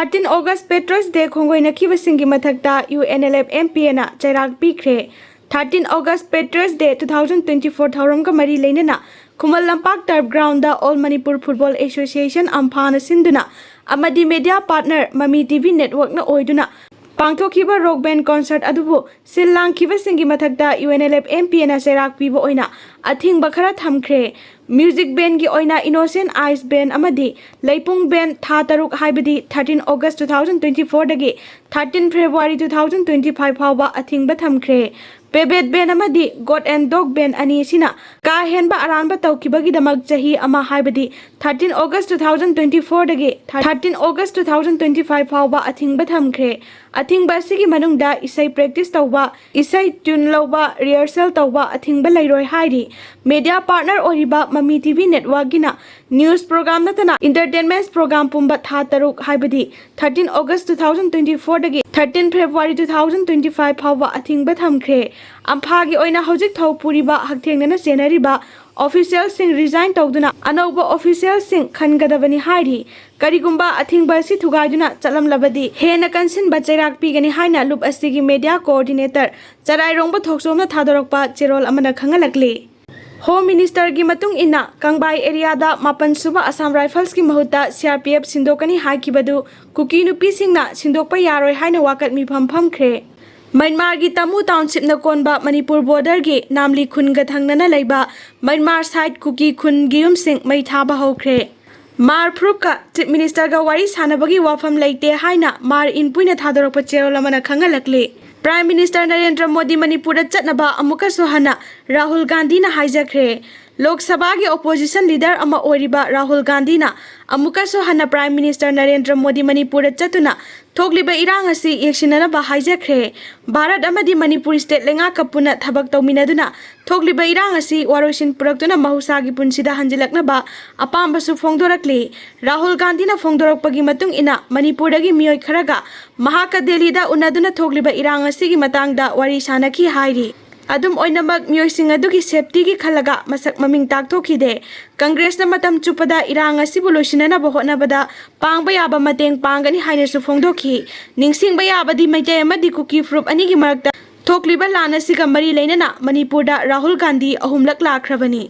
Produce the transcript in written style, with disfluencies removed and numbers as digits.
13 August Patriots Day khongoinakhibasing mathakta UNLF MP na cheirak pikhre 13 August Patriots Day 2024 thauram ka mari leinana Khumal Lampak Turf Ground da All Manipur Football Association amphana sinduna amadi media partner Mami TV Network na oiduna pangthokhiba rock band concert adubu sillang khibasing mathakta UNLF MP na cheirak pibo oina athingba khara thamkhre Music band ki oina Innocent Eyes band amadi Leipung band tha taruk haibadi 13 August 2024 dagi 13 February 2025 phawba athingba thamkhre Pebet band amadi God and Dog band ani sina ka henba aranba tawkibagi damak chahi ama haibadi 13 August 2024 dagi 13 August 2025 phawba athingba thamkhre athingba sigi manungda isai practice tawba isai tune lawba rehearsal tawba athingba lairoi hairi media partner oriba Mami TV Network gina news program natana entertainment program pumba tha taruk haibadi 13 August 2024 dagi 13 February 2025 phawba athingba thamkhre amphagi oina hojik thau puriba hakthengna senariba official sing resign tawduna anauba official sing khangadabani hairi karigumba athingba si thugaiduna chalam labadi hena kansin ba cheirak pigani haina loop asigi media coordinator charai rongba thoksom na thadorokpa cherol amana khangalakli Home Minister ki matung ina Kangbai area da mapan suba Assam Rifles ki mahuta CRPF sindokani haikibadu kuki nupisingna sindokpa yaroi haina wakat mi phampham khre Myanmar gi Tamu township na konba Manipur border gi namli khun ga thangnana leiba Myanmar side kuki khun gium sing mai thaba hokre Mar Pruka Chief Minister ga wari sanabagi wafam leite haina Mar inpuina thadorokpa cherolamana khangalakle Prime Minister Narendra Modi Manipur chatnaba amuka sohana Rahul Gandhi na hijackre Lok Sabha gi opposition leader ama oriba Rahul Gandhi na amuka sohana Prime Minister Narendra Modi Manipur chatuna thogliba irang asi yeksinana ba hijackre Bharat amadi Manipur state lenga kapuna thabak tawminaduna thogliba irang asi warosin puraktuna mahusa gi punsida hanjilakna ba apamba su phongdorakli Rahul Gandhi na phongdorakpagi matung ina Manipur dagi miyoi kharaga Mahaka Delhi da unaduna thogliba irang asi gi matangda wari sanaki hairi Adum oinamak miyosing adugi safety gi khalaga masak maming takthokide Congress na matam chupada irang asibu losinana bohona bada pangba yaba mateng pangani haina su phongdokhi ningsing ba yaba di maitay amadi kuki frup ani gi marakta thokliba lana siga mari leinana Manipur da Rahul Gandhi ahumlak lakhrabani